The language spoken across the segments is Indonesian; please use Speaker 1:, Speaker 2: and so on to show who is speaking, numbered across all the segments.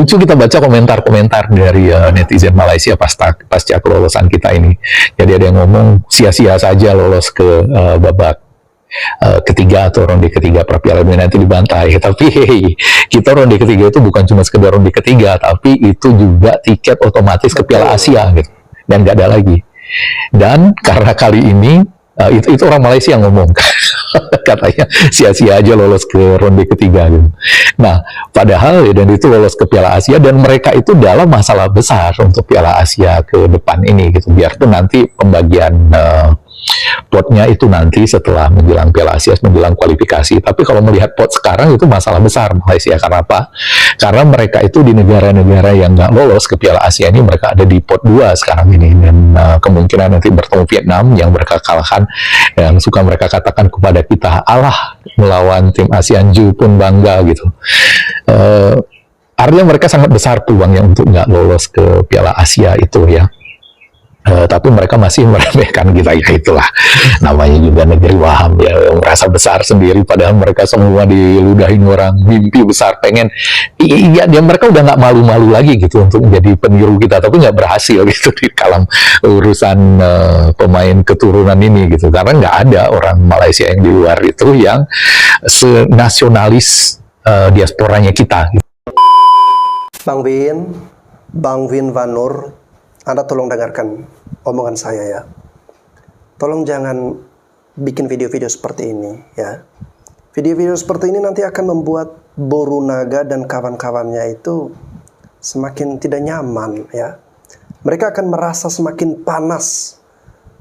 Speaker 1: lucu kita baca komentar-komentar dari netizen Malaysia pasca kelolosan kita ini. Jadi ada yang ngomong sia-sia saja lolos ke babak ketiga atau ronde ketiga Piala Dunia, nanti dibantai. Tapi hey, kita ronde ketiga itu bukan cuma sekedar ronde ketiga, tapi itu juga tiket otomatis ke Piala Asia gitu, dan nggak ada lagi. Dan karena kali ini itu orang Malaysia yang ngomong katanya sia-sia aja lolos ke ronde ketiga gitu. Nah, padahal dan itu lolos ke Piala Asia, dan mereka itu dalam masalah besar untuk Piala Asia ke depan ini gitu. Biarpun nanti pembagian potnya itu nanti setelah menjelang Piala Asia, menjelang kualifikasi. Tapi kalau melihat pot sekarang itu masalah besar Malaysia. Karena apa? Karena mereka itu di negara-negara yang nggak lolos ke Piala Asia ini, mereka ada di pot 2 sekarang ini. Dan kemungkinan nanti bertemu Vietnam yang mereka kalahkan, yang suka mereka katakan kepada kita, alah melawan tim ASEAN Ju pun bangga gitu. Artinya mereka sangat besar peluangnya untuk nggak lolos ke Piala Asia itu ya. Tapi mereka masih meremehkan kita, ya itulah namanya juga negeri waham ya, merasa besar sendiri padahal mereka semua diludahin orang mimpi besar, pengen iya dia, mereka udah nggak malu-malu lagi gitu untuk menjadi peniru kita, tapi nggak berhasil gitu di dalam urusan pemain keturunan ini gitu, karena nggak ada orang Malaysia yang di luar itu yang senasionalis diasporanya kita gitu.
Speaker 2: Bang Vin Van Noor, Anda tolong dengarkan omongan saya ya. Tolong jangan bikin video-video seperti ini ya. Video-video seperti ini nanti akan membuat Boru Naga dan kawan-kawannya itu semakin tidak nyaman ya. Mereka akan merasa semakin panas,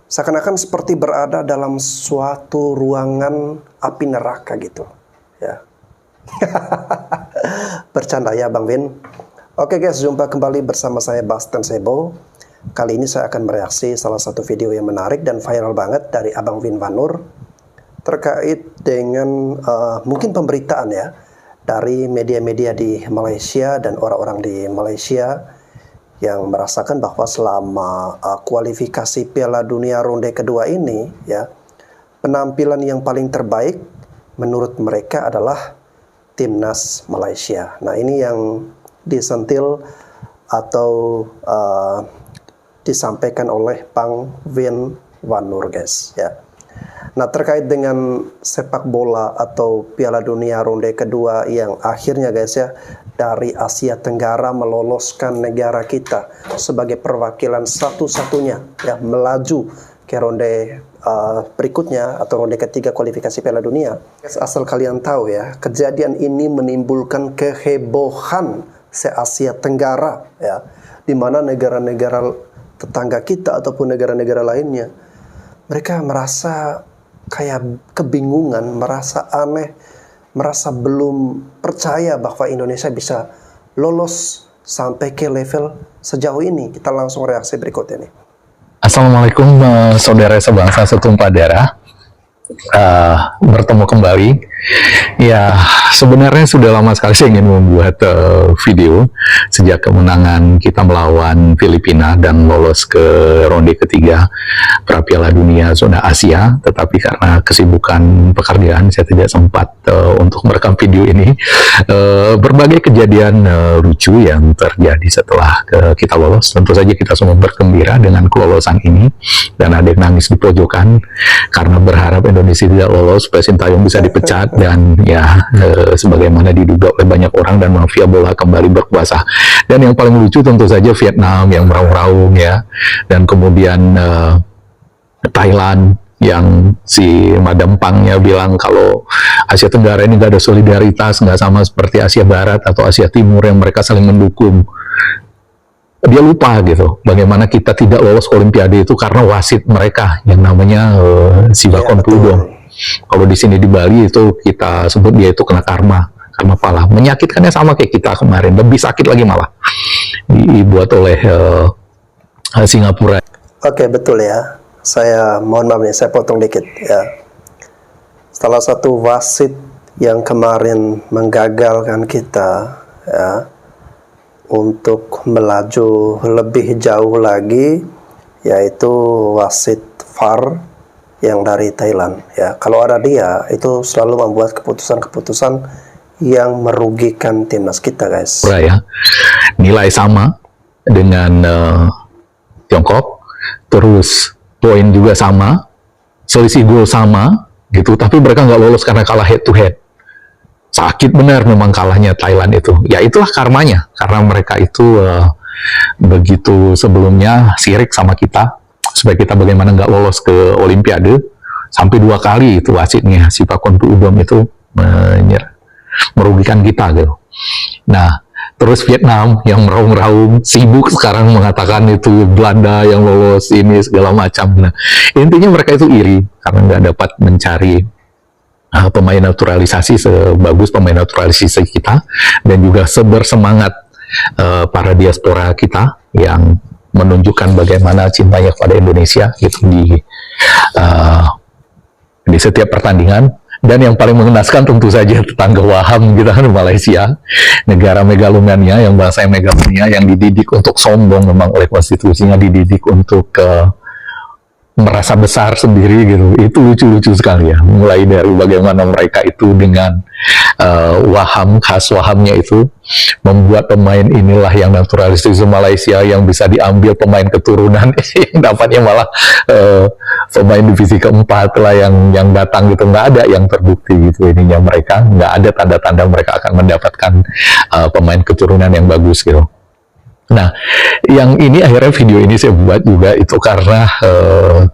Speaker 2: seakan-akan seperti berada dalam suatu ruangan api neraka gitu ya. Bercanda ya Bang Vin. Oke guys, jumpa kembali bersama saya Bastian Sebo. Kali ini saya akan mereaksi salah satu video yang menarik dan viral banget dari Abang Vin Van Noor terkait dengan mungkin pemberitaan ya dari media-media di Malaysia dan orang-orang di Malaysia yang merasakan bahwa selama kualifikasi Piala Dunia ronde kedua ini ya, penampilan yang paling terbaik menurut mereka adalah timnas Malaysia. Nah, ini yang disentil atau disampaikan oleh Bang Vin Van Noor guys ya. Nah, terkait dengan sepak bola atau Piala Dunia ronde kedua yang akhirnya guys ya dari Asia Tenggara meloloskan negara kita sebagai perwakilan satu-satunya ya melaju ke ronde berikutnya atau ronde ketiga kualifikasi Piala Dunia. Asal kalian tahu ya, kejadian ini menimbulkan kehebohan se-Asia Tenggara ya, di mana negara-negara tetangga kita ataupun negara-negara lainnya mereka merasa kayak kebingungan, merasa aneh, merasa belum percaya bahwa Indonesia bisa lolos sampai ke level sejauh ini. Kita langsung reaksi berikut ini.
Speaker 1: Assalamualaikum saudara sebangsa setumpah darah, bertemu kembali. Ya, sebenarnya sudah lama sekali saya ingin membuat video sejak kemenangan kita melawan Filipina dan lolos ke ronde ketiga Piala Dunia zona Asia, tetapi karena kesibukan pekerjaan saya tidak sempat untuk merekam video ini. Berbagai kejadian lucu yang terjadi setelah kita lolos, tentu saja kita semua bergembira dengan kelolosan ini, dan ada yang nangis di pojokan karena berharap Indonesia tidak lolos supaya Sintayong bisa dipecat, dan ya sebagaimana diduga oleh banyak orang, dan mafia bola kembali berkuasa. Dan yang paling lucu tentu saja Vietnam yang meraung-raung ya, dan kemudian Thailand yang si Madam Pangnya bilang kalau Asia Tenggara ini gak ada solidaritas, nggak sama seperti Asia Barat atau Asia Timur yang mereka saling mendukung. Dia lupa gitu bagaimana kita tidak lolos Olimpiade itu karena wasit mereka yang namanya Sibakon Pudong. Kalau di sini di Bali itu kita sebut dia itu kena karma pala. Menyakitkannya sama kayak kita kemarin, lebih sakit lagi malah dibuat oleh Singapura.
Speaker 2: Oke, betul ya. Saya mohon maaf nih, saya potong dikit ya. Salah satu wasit yang kemarin menggagalkan kita ya untuk melaju lebih jauh lagi, yaitu wasit VAR yang dari Thailand ya. Kalau ada dia itu selalu membuat keputusan-keputusan yang merugikan timnas kita guys.
Speaker 1: Ya. nilai sama dengan Tiongkok, terus poin juga sama, selisih gol sama, gitu. Tapi mereka nggak lolos karena kalah head to head. Sakit benar memang kalahnya Thailand itu. Ya itulah karmanya, karena mereka itu begitu sebelumnya sirik sama kita, supaya kita bagaimana nggak lolos ke Olimpiade. Sampai 2 kali itu wasitnya, si Pak Konpu Udom itu merugikan kita gitu. Nah, terus Vietnam yang meraung-raung, sibuk sekarang mengatakan itu Belanda yang lolos ini segala macam. Nah, intinya mereka itu iri karena nggak dapat mencari pemain naturalisasi sebagus pemain naturalisasi kita, dan juga sebersemangat para diaspora kita yang menunjukkan bagaimana cintanya kepada Indonesia gitu di setiap pertandingan. Dan yang paling mengenaskan tentu saja tetangga Waham kita kan, Malaysia, negara megalomania, yang bahasanya megalomania, yang dididik untuk sombong memang oleh konstitusinya, dididik untuk merasa besar sendiri gitu. Itu lucu-lucu sekali ya, mulai dari bagaimana mereka itu dengan Waham, khas Wahamnya itu membuat pemain inilah yang naturalisasi Malaysia yang bisa diambil pemain keturunan yang dapatnya malah pemain divisi keempat lah yang datang gitu. Nggak ada yang terbukti gitu ininya, mereka nggak ada tanda-tanda mereka akan mendapatkan pemain keturunan yang bagus gitu. Nah, yang ini akhirnya video ini saya buat juga itu karena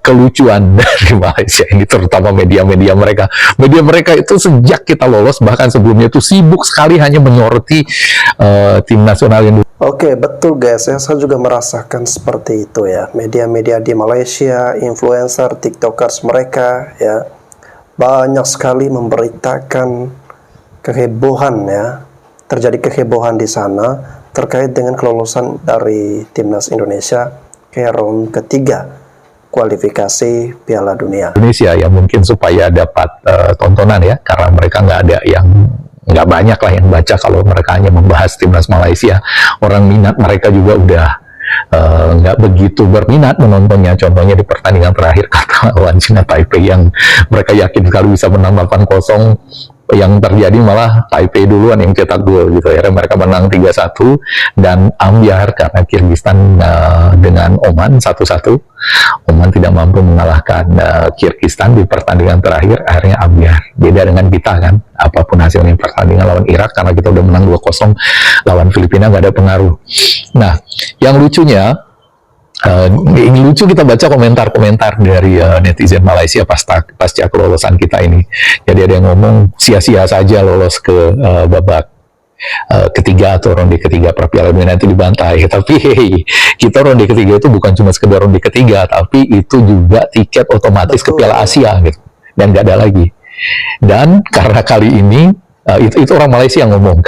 Speaker 1: kelucuan dari Malaysia ini, terutama media-media mereka. Media mereka itu sejak kita lolos, bahkan sebelumnya itu sibuk sekali hanya menyoroti tim nasional Indonesia.
Speaker 2: Oke, betul guys, ya, saya juga merasakan seperti itu ya. Media-media di Malaysia, influencer, tiktokers mereka ya, banyak sekali memberitakan kehebohan ya. Terjadi kehebohan di sana terkait dengan kelolosan dari timnas Indonesia ke round ketiga kualifikasi Piala Dunia.
Speaker 1: Indonesia ya, mungkin supaya dapat tontonan ya, karena mereka nggak banyak lah yang baca kalau mereka hanya membahas timnas Malaysia. Orang minat mereka juga udah nggak begitu berminat menontonnya. Contohnya di pertandingan terakhir kata lawan China Taipei yang mereka yakin sekali bisa menang 8-0, yang terjadi malah Taipei duluan yang cetak gol gitu. Akhirnya mereka menang 3-1 dan ambyar karena Kyrgyzstan dengan Oman 1-1. Oman tidak mampu mengalahkan Kyrgyzstan di pertandingan terakhir, akhirnya ambyar. Beda dengan kita kan, apapun hasilnya pertandingan lawan Irak, karena kita udah menang 2-0, lawan Filipina nggak ada pengaruh. Nah, yang lucunya, ini lucu kita baca komentar-komentar dari netizen Malaysia pasca kelolosan kita ini. Jadi ada yang ngomong sia-sia saja lolos ke babak ketiga atau ronde ketiga Piala Dunia, nanti dibantai. Tapi hey, kita ronde ketiga itu bukan cuma sekedar ronde ketiga, tapi itu juga tiket otomatis ke Piala Asia gitu, dan nggak ada lagi. Dan karena kali ini itu orang Malaysia yang ngomong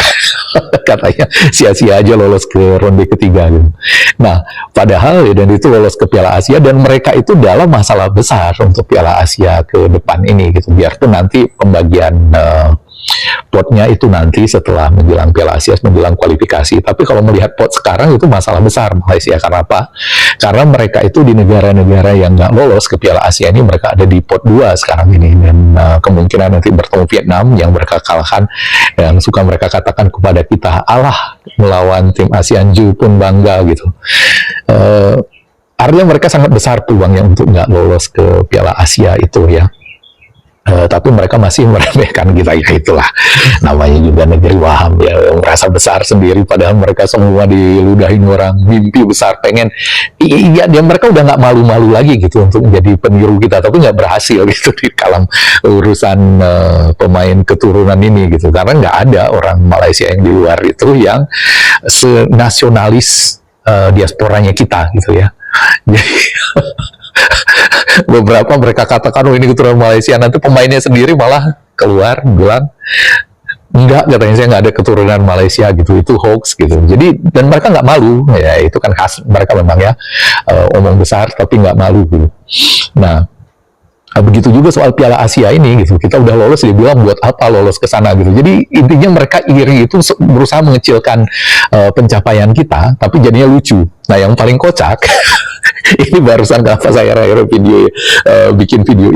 Speaker 1: katanya sia-sia aja lolos ke ronde ketiga gitu. Nah, padahal ya, dan itu lolos ke Piala Asia, dan mereka itu dalam masalah besar untuk Piala Asia ke depan ini gitu. Biarpun nanti pembagian potnya itu nanti setelah menjelang Piala Asia, menjelang kualifikasi. Tapi kalau melihat pot sekarang itu masalah besar Malaysia. Karena apa? Karena mereka itu di negara-negara yang nggak lolos ke Piala Asia ini, mereka ada di pot 2 sekarang ini. Dan kemungkinan nanti bertemu Vietnam yang mereka kalahkan, yang suka mereka katakan kepada kita, alah melawan tim ASEAN Ju pun bangga gitu. Artinya mereka sangat besar peluangnya untuk nggak lolos ke Piala Asia itu ya. Tapi mereka masih meremehkan kita, ya itulah namanya juga negeri Waham ya, merasa besar sendiri, padahal mereka semua diludahin orang mimpi besar, pengen iya dia, mereka udah nggak malu-malu lagi gitu untuk menjadi peniru kita, tapi nggak berhasil gitu di dalam urusan pemain keturunan ini gitu, karena nggak ada orang Malaysia yang di luar itu yang senasionalis diasporanya kita gitu ya. Jadi beberapa mereka katakan, oh ini keturunan Malaysia, nanti pemainnya sendiri malah keluar bilang enggak, katanya saya nggak ada keturunan Malaysia gitu, itu hoax gitu. Jadi, dan mereka nggak malu ya, itu kan khas mereka memang ya, omong besar tapi nggak malu gitu. Nah, begitu juga soal Piala Asia ini gitu, kita udah lolos, dia bilang buat apa lolos ke sana gitu. Jadi intinya mereka iri itu berusaha mengecilkan pencapaian kita, tapi jadinya lucu. Nah, yang paling kocak Ini barusan kenapa saya akhirnya bikin video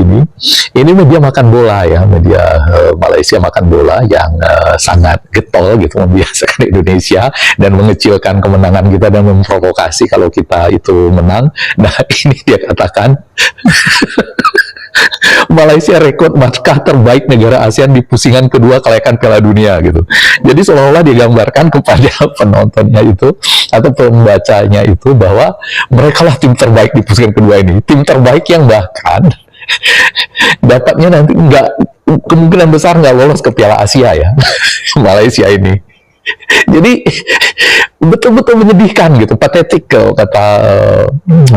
Speaker 1: ini media makan bola ya, media Malaysia makan bola yang sangat getol gitu membiasakan Indonesia dan mengecilkan kemenangan kita dan memprovokasi kalau kita itu menang. Nah ini dia katakan Malaysia rekod markah terbaik negara ASEAN di pusingan kedua kelayakan Piala Dunia gitu. Jadi seolah-olah digambarkan kepada penontonnya itu atau pembacanya itu bahwa mereka lah tim terbaik di pusingan kedua ini, tim terbaik yang bahkan dapatnya nanti kemungkinan besar nggak lolos ke Piala Asia ya Malaysia ini. Jadi betul-betul menyedihkan gitu, patetik kalau kata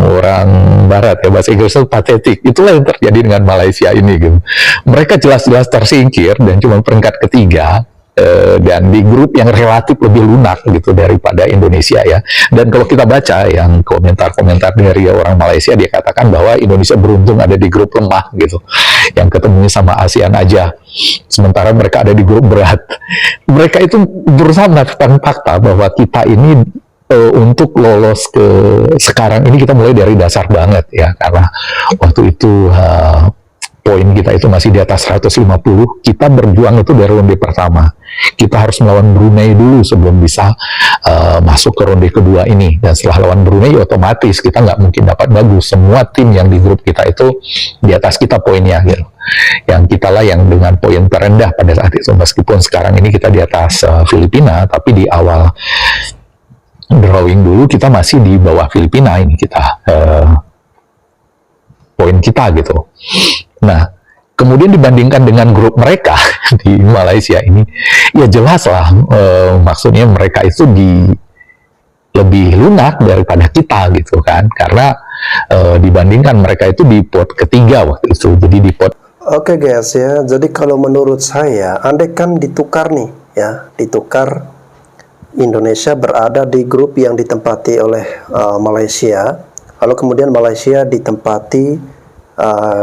Speaker 1: orang Barat ya, bahasa Inggris itu patetik. Itulah yang terjadi dengan Malaysia ini gitu. Mereka jelas-jelas tersingkir dan cuma peringkat ketiga. Dan di grup yang relatif lebih lunak gitu daripada Indonesia ya. Dan kalau kita baca yang komentar-komentar dari orang Malaysia, dia katakan bahwa Indonesia beruntung ada di grup lemah gitu, yang ketemunya sama ASEAN aja, sementara mereka ada di grup berat. Mereka itu berusaha mengatakan fakta bahwa kita ini untuk lolos ke sekarang ini kita mulai dari dasar banget ya, karena waktu itu poin kita itu masih di atas 150. Kita berjuang itu dari ronde pertama. Kita harus melawan Brunei dulu sebelum bisa masuk ke ronde kedua ini. Dan setelah lawan Brunei, otomatis kita nggak mungkin dapat bagus. Semua tim yang di grup kita itu di atas kita poinnya gitu. Yang kita lah yang dengan poin terendah pada saat itu. Meskipun sekarang ini kita di atas Filipina, tapi di awal drawing dulu kita masih di bawah Filipina ini kita poin kita gitu. Nah, kemudian dibandingkan dengan grup mereka di Malaysia ini, ya jelas lah maksudnya mereka itu lebih lunak daripada kita gitu kan, karena dibandingkan mereka itu di pot ketiga waktu itu, jadi di pot.
Speaker 2: Oke guys ya, jadi kalau menurut saya, andai kan ditukar nih ya, ditukar Indonesia berada di grup yang ditempati oleh Malaysia, lalu kemudian Malaysia ditempati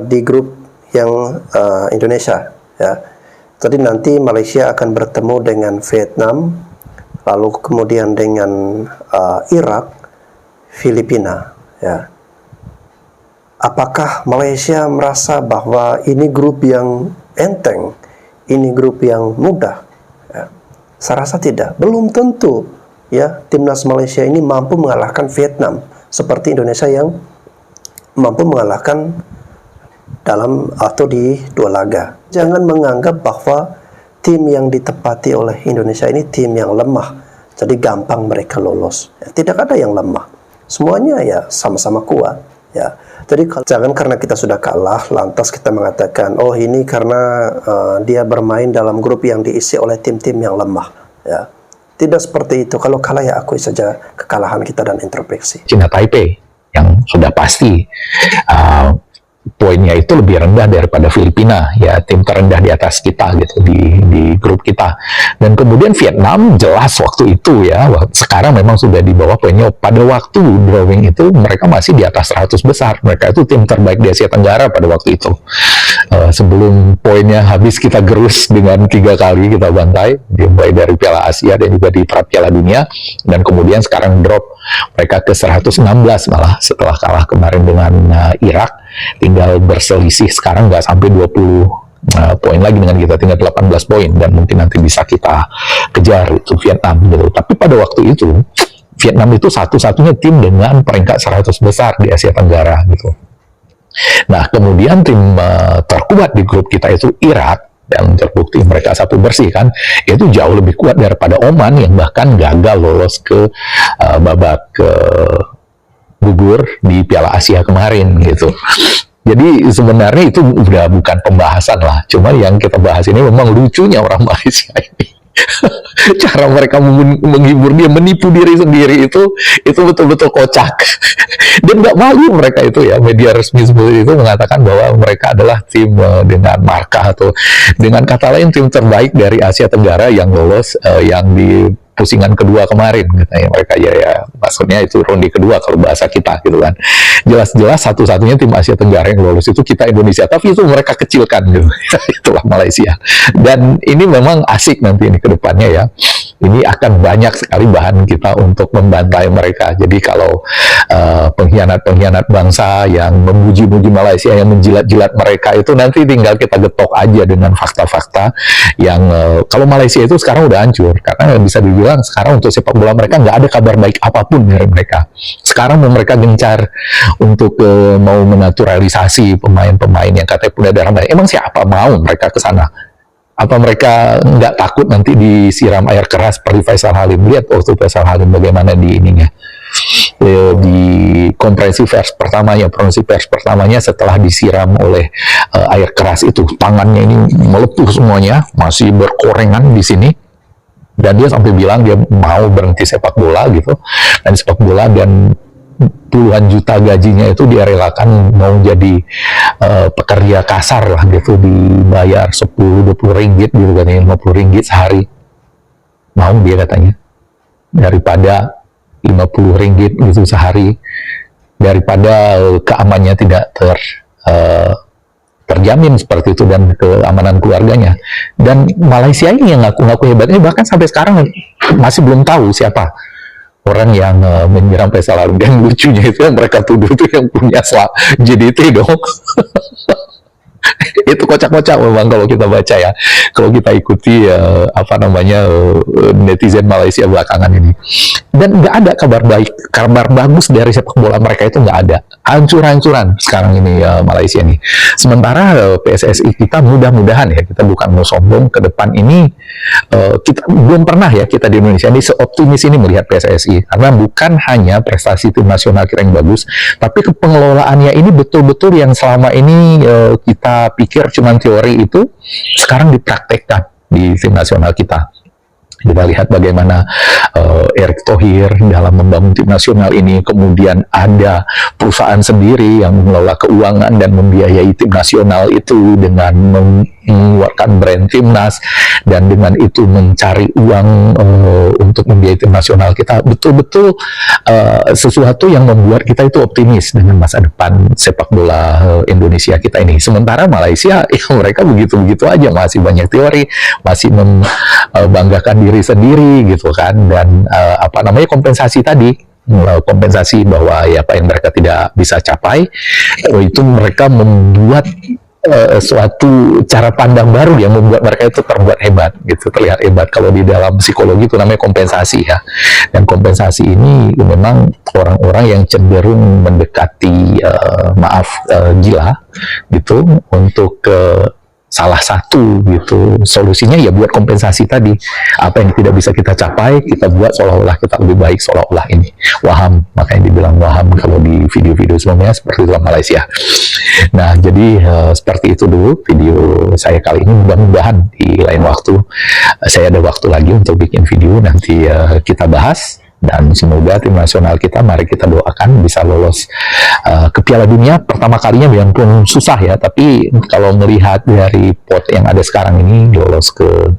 Speaker 2: di grup yang Indonesia ya. Jadi nanti Malaysia akan bertemu dengan Vietnam, lalu kemudian dengan Irak, Filipina ya. Apakah Malaysia merasa bahwa ini grup yang enteng, ini grup yang mudah ya? Saya rasa tidak, belum tentu ya timnas Malaysia ini mampu mengalahkan Vietnam seperti Indonesia yang mampu mengalahkan dalam atau di dua laga. Jangan menganggap bahwa tim yang ditempati oleh Indonesia ini tim yang lemah, jadi gampang mereka lolos. Ya, tidak ada yang lemah, semuanya ya sama-sama kuat. Ya, jadi jangan karena kita sudah kalah lantas kita mengatakan oh ini karena dia bermain dalam grup yang diisi oleh tim-tim yang lemah. Ya, tidak seperti itu. Kalau kalah ya akui saja kekalahan kita dan introspeksi.
Speaker 1: China Taipei yang sudah pasti poinnya itu lebih rendah daripada Filipina ya, tim terendah di atas kita gitu di grup kita. Dan kemudian Vietnam jelas waktu itu ya, sekarang memang sudah di bawah poinnya. Pada waktu drawing itu mereka masih di atas 100 besar, mereka itu tim terbaik di Asia Tenggara pada waktu itu. Sebelum poinnya habis kita gerus dengan 3 kali kita bantai, mulai dari Piala Asia dan juga di Piala Dunia, dan kemudian sekarang drop mereka ke 116 malah setelah kalah kemarin dengan Irak. Tinggal berselisih sekarang nggak sampai 20 poin lagi dengan kita, tinggal 18 poin dan mungkin nanti bisa kita kejar itu Vietnam gitu. Tapi pada waktu itu Vietnam itu satu-satunya tim dengan peringkat 100 besar di Asia Tenggara gitu. Nah kemudian tim terkuat di grup kita itu Irak, dan terbukti mereka satu bersih kan, itu jauh lebih kuat daripada Oman yang bahkan gagal lolos ke babak gugur di Piala Asia kemarin gitu. Jadi sebenarnya itu udah bukan pembahasan lah, cuma yang kita bahas ini memang lucunya orang Malaysia ini. Cara mereka menghibur dia, menipu diri sendiri itu betul-betul kocak. Dan nggak malu mereka itu ya, media resmi seperti itu mengatakan bahwa mereka adalah tim dengan markah atau dengan kata lain tim terbaik dari Asia Tenggara yang lolos, yang di pusingan kedua kemarin katanya mereka ya maksudnya itu ronde kedua kalau bahasa kita gitu kan. Jelas-jelas satu-satunya tim Asia Tenggara yang lolos itu kita Indonesia, tapi itu mereka kecilkan gitu. Itulah Malaysia. Dan ini memang asik nanti ini ke depannya ya. Ini akan banyak sekali bahan kita untuk membantai mereka. Jadi kalau pengkhianat-pengkhianat bangsa yang memuji-muji Malaysia, yang menjilat-jilat mereka itu nanti tinggal kita getok aja dengan fakta-fakta yang kalau Malaysia itu sekarang udah hancur. Karena bisa dibilang sekarang untuk sepak bola mereka nggak ada kabar baik apapun dari mereka. Sekarang mereka gencar untuk mau menaturalisasi pemain-pemain yang katanya punya darah baik. Emang siapa mau mereka ke sana? Apa mereka nggak takut nanti disiram air keras seperti Faisal Halim? Lihat waktu Faisal Halim bagaimana di ininya, di konferensi pers pertamanya setelah disiram oleh air keras itu, tangannya ini melepuh semuanya, masih berkorengan di sini, dan dia sampai bilang dia mau berhenti sepak bola gitu, dan sepak bola dan puluhan juta gajinya itu dia relakan mau jadi pekerja kasar lah gitu, dibayar 10-20 ringgit gitu kan, 50 ringgit sehari mau dia katanya, daripada 50 ringgit gitu sehari, daripada keamanannya tidak terjamin seperti itu dan keamanan keluarganya. Dan Malaysia ini yang ngaku-ngaku hebatnya bahkan sampai sekarang masih belum tahu siapa orang yang menyiram Faisal Halim. Dan lucunya itu yang mereka tuduh itu yang punya JDT dong. Itu kocak-kocak memang kalau kita baca ya, kalau kita ikuti netizen Malaysia belakangan ini. Dan nggak ada kabar baik, kabar bagus dari sepak bola mereka itu nggak ada. Hancur-hancuran sekarang ini Malaysia ini. Sementara PSSI kita mudah-mudahan ya, kita bukan mau sombong, ke depan ini kita belum pernah ya kita di Indonesia ini seoptimis ini melihat PSSI, karena bukan hanya prestasi tim nasional kita yang bagus, tapi pengelolaannya ini betul-betul yang selama ini kita pikir cuma teori itu sekarang dipraktekkan di tim nasional kita. Kita lihat bagaimana Erick Thohir dalam membangun tim nasional ini, kemudian ada perusahaan sendiri yang mengelola keuangan dan membiayai tim nasional itu dengan mengeluarkan brand timnas, dan dengan itu mencari uang untuk membiayai tim nasional kita. Betul-betul sesuatu yang membuat kita itu optimis dengan masa depan sepak bola Indonesia kita ini. Sementara Malaysia ya mereka begitu-begitu aja, masih banyak teori, masih membanggakan diri sendiri gitu kan, dan kompensasi tadi, kompensasi bahwa ya apa yang mereka tidak bisa capai itu mereka membuat suatu cara pandang baru yang membuat mereka itu terbuat hebat gitu, terlihat hebat. Kalau di dalam psikologi itu namanya kompensasi ya, dan kompensasi ini memang orang-orang yang cenderung mendekati gila gitu untuk salah satu gitu solusinya ya buat kompensasi tadi. Apa yang tidak bisa kita capai kita buat seolah-olah kita lebih baik, seolah-olah ini waham, makanya dibilang waham kalau di video-video sebelumnya seperti itu Malaysia. Nah jadi seperti itu dulu video saya kali ini. Mudah-mudahan di lain waktu saya ada waktu lagi untuk bikin video, nanti kita bahas. Dan semoga tim nasional kita, mari kita doakan bisa lolos ke Piala Dunia pertama kalinya, biarpun susah ya, tapi kalau melihat dari pot yang ada sekarang ini, lolos ke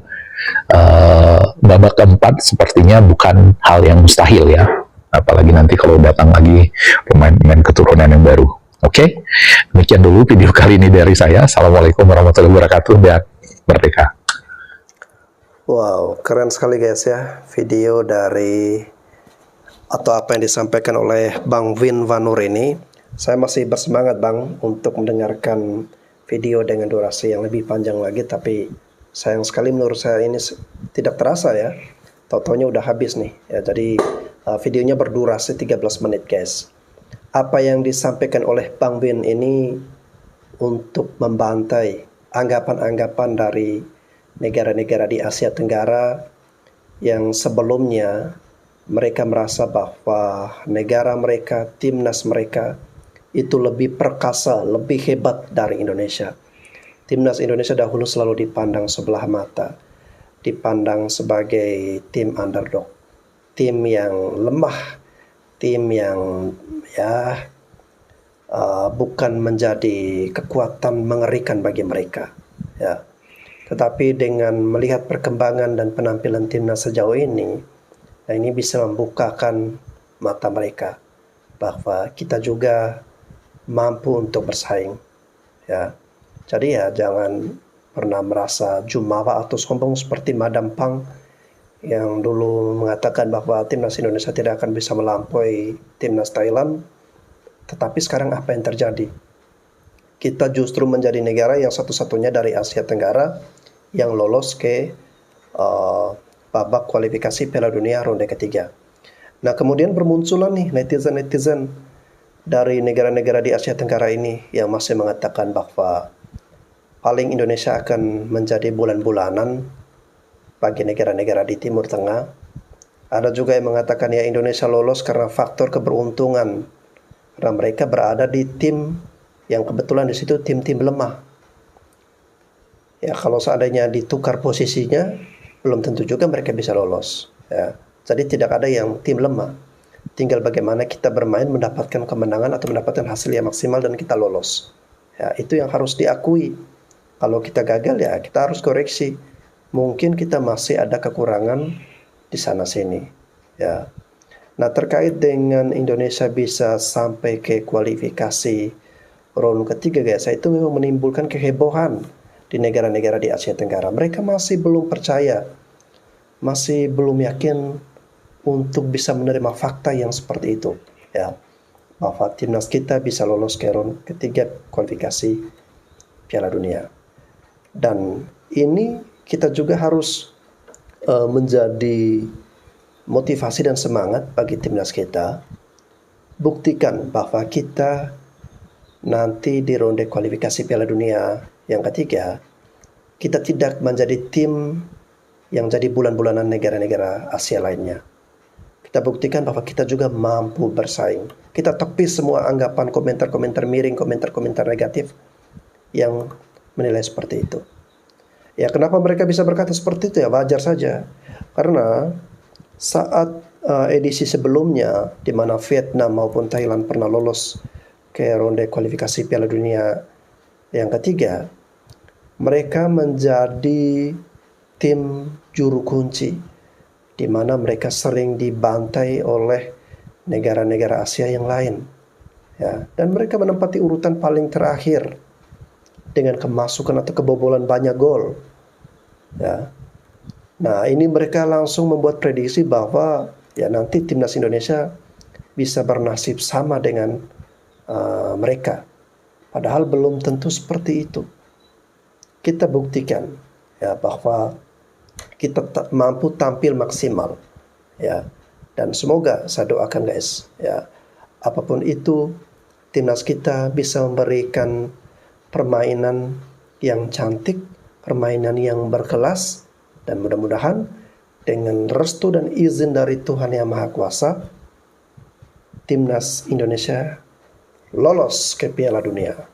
Speaker 1: babak keempat sepertinya bukan hal yang mustahil ya, apalagi nanti kalau datang lagi pemain-pemain keturunan yang baru. Oke, demikian dulu video kali ini dari saya. Assalamualaikum warahmatullahi wabarakatuh dan merdeka.
Speaker 2: Wow, keren sekali guys ya, video dari atau apa yang disampaikan oleh Bang Vin Van Noor ini. Saya masih bersemangat Bang untuk mendengarkan video dengan durasi yang lebih panjang lagi, tapi sayang sekali menurut saya ini tidak terasa ya, tau-taunya udah habis nih ya. Jadi videonya berdurasi 13 menit guys. Apa yang disampaikan oleh Bang Vin ini untuk membantai anggapan-anggapan dari negara-negara di Asia Tenggara yang sebelumnya mereka merasa bahwa negara mereka, timnas mereka itu lebih perkasa, lebih hebat dari Indonesia. Timnas Indonesia dahulu selalu dipandang sebelah mata, dipandang sebagai tim underdog, tim yang lemah, tim yang bukan menjadi kekuatan mengerikan bagi mereka ya. Tetapi dengan melihat perkembangan dan penampilan timnas sejauh ini, Nah, ini bisa membukakan mata mereka bahwa kita juga mampu untuk bersaing, ya. Jadi ya jangan pernah merasa jumawa atau sombong seperti Madam Pang yang dulu mengatakan bahwa timnas Indonesia tidak akan bisa melampaui timnas Thailand. Tetapi sekarang apa yang terjadi? Kita justru menjadi negara yang satu-satunya dari Asia Tenggara yang lolos ke babak kualifikasi Piala Dunia ronde ketiga. Nah, kemudian bermunculan nih netizen-netizen dari negara-negara di Asia Tenggara ini yang masih mengatakan bahwa paling Indonesia akan menjadi bulan-bulanan bagi negara-negara di Timur Tengah. Ada juga yang mengatakan ya Indonesia lolos karena faktor keberuntungan, karena mereka berada di tim yang kebetulan di situ tim-tim lemah. Ya, kalau seandainya ditukar posisinya, belum tentu juga mereka bisa lolos. Ya. Jadi tidak ada yang tim lemah. Tinggal bagaimana kita bermain mendapatkan kemenangan atau mendapatkan hasil yang maksimal dan kita lolos. Ya, itu yang harus diakui. Kalau kita gagal ya kita harus koreksi. Mungkin kita masih ada kekurangan di sana sini. Ya. Nah, terkait dengan Indonesia bisa sampai ke kualifikasi round ketiga, guys, itu memang menimbulkan kehebohan di negara-negara di Asia Tenggara. Mereka masih belum percaya, masih belum yakin untuk bisa menerima fakta yang seperti itu, ya, bahwa timnas kita bisa lolos ke round ketiga kualifikasi Piala Dunia. Dan ini kita juga harus menjadi motivasi dan semangat bagi timnas kita. Buktikan bahwa kita nanti di ronde kualifikasi Piala Dunia yang ketiga, kita tidak menjadi tim yang jadi bulan-bulanan negara-negara Asia lainnya. Kita buktikan bahwa kita juga mampu bersaing. Kita tepis semua anggapan, komentar-komentar miring, komentar-komentar negatif yang menilai seperti itu. Ya, kenapa mereka bisa berkata seperti itu? Ya wajar saja. Karena saat edisi sebelumnya di mana Vietnam maupun Thailand pernah lolos ke ronde kualifikasi Piala Dunia yang ketiga, mereka menjadi tim juru kunci di mana mereka sering dibantai oleh negara-negara Asia yang lain. Ya, dan mereka menempati urutan paling terakhir dengan kemasukan atau kebobolan banyak gol. Ya. Nah, ini mereka langsung membuat prediksi bahwa ya nanti timnas Indonesia bisa bernasib sama dengan mereka. Padahal belum tentu seperti itu. Kita buktikan ya bahwa kita mampu tampil maksimal, ya. Dan semoga saya doakan, guys, ya, apapun itu timnas kita bisa memberikan permainan yang cantik, permainan yang berkelas, dan mudah-mudahan dengan restu dan izin dari Tuhan Yang Maha Kuasa, timnas Indonesia lolos ke Piala Dunia.